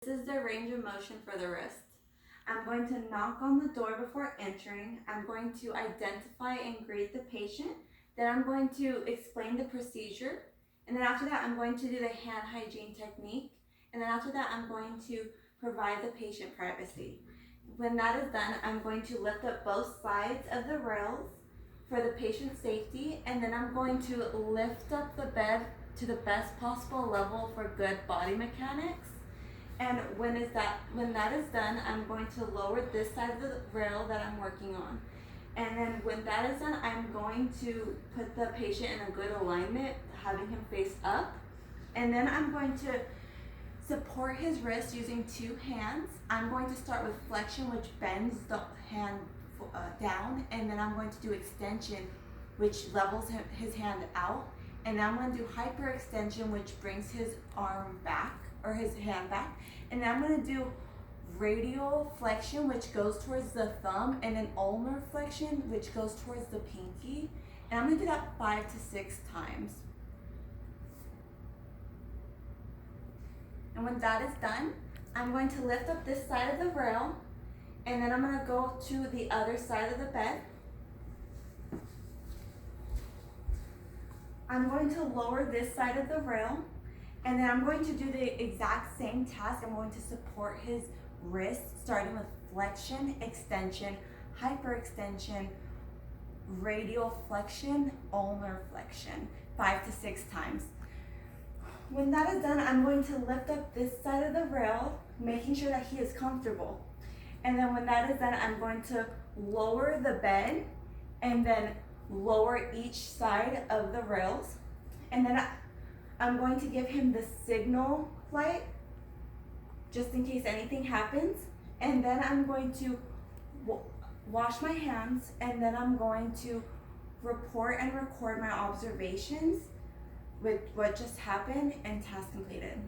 This is the range of motion for the wrist. I'm going to knock on the door before entering. I'm going to identify and greet the patient. Then I'm going to explain the procedure. And then after that, I'm going to do the hand hygiene technique. And then after that, I'm going to provide the patient privacy. When that is done, I'm going to lift up both sides of the rails for the patient's safety. And then I'm going to lift up the bed to the best possible level for good body mechanics. And when that is done, I'm going to lower this side of the rail that I'm working on. And then when that is done, I'm going to put the patient in a good alignment, having him face up. And then I'm going to support his wrist using two hands. I'm going to start with flexion, which bends the hand down. And then I'm going to do extension, which levels his hand out. And then I'm going to do hyperextension, which brings his arm back, or his hand back. And then I'm going to do radial flexion, which goes towards the thumb, and then ulnar flexion, which goes towards the pinky. And I'm going to do that 5 to 6 times. And when that is done, I'm going to lift up this side of the rail, and then I'm going to go to the other side of the bed. I'm going to lower this side of the rail, and then I'm going to do the exact same task. I'm going to support his wrist, starting with flexion, extension, hyperextension, radial flexion, ulnar flexion, 5 to 6 times. When that is done, I'm going to lift up this side of the rail, making sure that he is comfortable. And then when that is done, I'm going to lower the bed and then lower each side of the rails. And then I'm going to give him the signal light just in case anything happens. And then I'm going to wash my hands, and then I'm going to report and record my observations with what just happened and task completed.